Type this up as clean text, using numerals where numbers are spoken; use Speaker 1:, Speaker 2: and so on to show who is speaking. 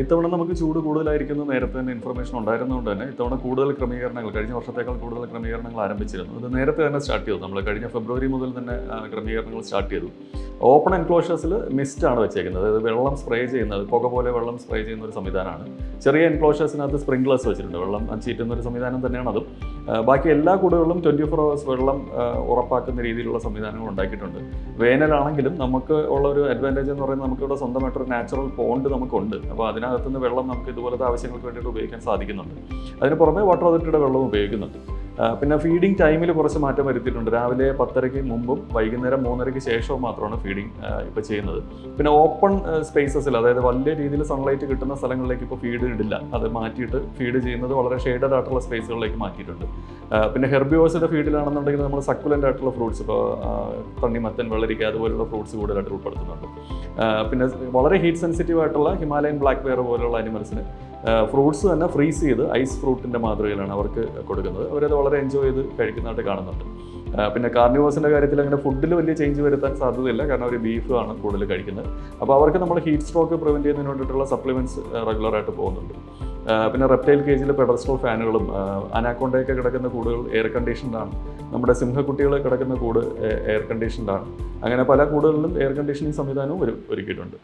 Speaker 1: ഇത്തവണ നമുക്ക് ചൂട് കൂടുതലായിരിക്കുന്നു നേരത്തെ തന്നെ ഇൻഫർമേഷൻ ഉണ്ടായിരുന്നതുകൊണ്ട് തന്നെ ഇത്തവണ കൂടുതൽ ക്രമീകരണങ്ങൾ കഴിഞ്ഞ വർഷത്തേക്കാൾ കൂടുതൽ ക്രമീകരണങ്ങൾ ആരംഭിച്ചിരുന്നു. ഇത് നേരത്തെ തന്നെ സ്റ്റാർട്ട് ചെയ്തു. നമ്മൾ കഴിഞ്ഞ ഫെബ്രുവരി മുതൽ തന്നെ ക്രമീകരണങ്ങൾ സ്റ്റാർട്ട് ചെയ്തു. ഓപ്പൺ എൻക്ലോഷേഴ്സിൽ മിസ്റ്റാണ് വെച്ചേക്കുന്നത്. അതായത് വെള്ളം സ്പ്രേ ചെയ്യുന്നത്, പുക പോലെ വെള്ളം സ്പ്രേ ചെയ്യുന്ന ഒരു സംവിധാനമാണ്. ചെറിയ എൻക്ലോഷേഴ്സിനകത്ത് സ്പ്രിംഗ്ലേഴ്സ് വെച്ചിട്ടുണ്ട്. വെള്ളം ചീറ്റുന്ന ഒരു സംവിധാനം തന്നെയാണ് അതും. ബാക്കി എല്ലാ കൂടുകളിലും 24 hours വെള്ളം ഉറപ്പാക്കുന്ന രീതിയിലുള്ള സംവിധാനങ്ങൾ ഉണ്ടാക്കിയിട്ടുണ്ട്. വേനലാണെങ്കിലും നമുക്ക് ഉള്ള ഒരു അഡ്വാൻറ്റേജ് എന്ന് പറയുന്നത് നമുക്കിവിടെ സ്വന്തമായിട്ടൊരു നാച്ചുറൽ പോണ്ട് നമുക്കുണ്ട്. അപ്പോൾ അതിനകത്തുനിന്ന് വെള്ളം നമുക്ക് ഇതുപോലത്തെ ആവശ്യങ്ങൾക്ക് വേണ്ടിയിട്ട് ഉപയോഗിക്കാൻ സാധിക്കുന്നുണ്ട്. അതിന് പുറമെ വാട്ടർ അതോറിറ്റിയുടെ വെള്ളം ഉപയോഗിക്കുന്നുണ്ട്. പിന്നെ ഫീഡിംഗ് ടൈമിൽ കുറച്ച് മാറ്റം വരുത്തിയിട്ടുണ്ട്. രാവിലെ 10:30 മുമ്പും വൈകുന്നേരം 3:30 ശേഷവും മാത്രമാണ് ഫീഡിംഗ് ഇപ്പോൾ ചെയ്യുന്നത്. പിന്നെ ഓപ്പൺ സ്പേസസിൽ, അതായത് വലിയ രീതിയിൽ സൺലൈറ്റ് കിട്ടുന്ന സ്ഥലങ്ങളിലേക്ക് ഇപ്പോൾ ഫീഡ് ഇടില്ല. അത് മാറ്റിയിട്ട് ഫീഡ് ചെയ്യുന്നത് വളരെ ഷെയ്ഡഡ് ആയിട്ടുള്ള സ്പേസുകളിലേക്ക് മാറ്റിയിട്ടുണ്ട്. പിന്നെ ഹെർബിവോഴ്സിൻ്റെ ഫീഡിലാണെന്നുണ്ടെങ്കിൽ നമ്മൾ സക്കുലൻ്റ് ആയിട്ടുള്ള ഫ്രൂട്ട്സ്, ഇപ്പോൾ തണ്ണിമത്തൻ, വെള്ളരിക്ക അതുപോലുള്ള ഫ്രൂട്ട്സ് കൂടുതലായിട്ട് ഉൾപ്പെടുത്തുന്നുണ്ട്. പിന്നെ വളരെ ഹീറ്റ് സെൻസിറ്റീവ് ആയിട്ടുള്ള ഹിമാലയൻ ബ്ലാക്ക് ബെയർ പോലുള്ള അനിമൽസിന് ഫ്രൂട്ട്സ് തന്നെ ഫ്രീസ് ചെയ്ത് ഐസ് ഫ്രൂട്ടിൻ്റെ മാതൃകയിലാണ് അവർക്ക് കൊടുക്കുന്നത്. അവരത് വളരെ എൻജോയ് ചെയ്ത് കഴിക്കുന്നതായിട്ട് കാണുന്നുണ്ട്. പിന്നെ കാർണിവേഴ്സിൻ്റെ കാര്യത്തിൽ അങ്ങനെ ഫുഡിൽ വലിയ ചേഞ്ച് വരുത്താൻ സാധ്യതയില്ല. കാരണം അവർ ബീഫ് ആണ് കൂടുതൽ കഴിക്കുന്നത്. അപ്പോൾ അവർക്ക് നമ്മൾ ഹീറ്റ് സ്ട്രോക്ക് പ്രിവെൻറ്റ് ചെയ്യുന്നതിന് വേണ്ടിയിട്ടുള്ള സപ്ലിമെൻറ്റ്സ് റെഗുലറായിട്ട് പോകുന്നുണ്ട്. പിന്നെ റെപ്റ്റൈൽ കേജിൽ പെഡസ്ട്രൽ ഫാനുകളും, അനാക്കോണ്ടയൊക്കെ കിടക്കുന്ന കൂടുകൾ എയർ കണ്ടീഷൻഡാണ്. നമ്മുടെ സിംഹക്കുട്ടികൾ കിടക്കുന്ന കൂട് എയർ കണ്ടീഷൻഡാണ്. അങ്ങനെ പല കൂടുകളിലും എയർ കണ്ടീഷനിങ് സംവിധാനവും ഒരുക്കിയിട്ടുണ്ട്.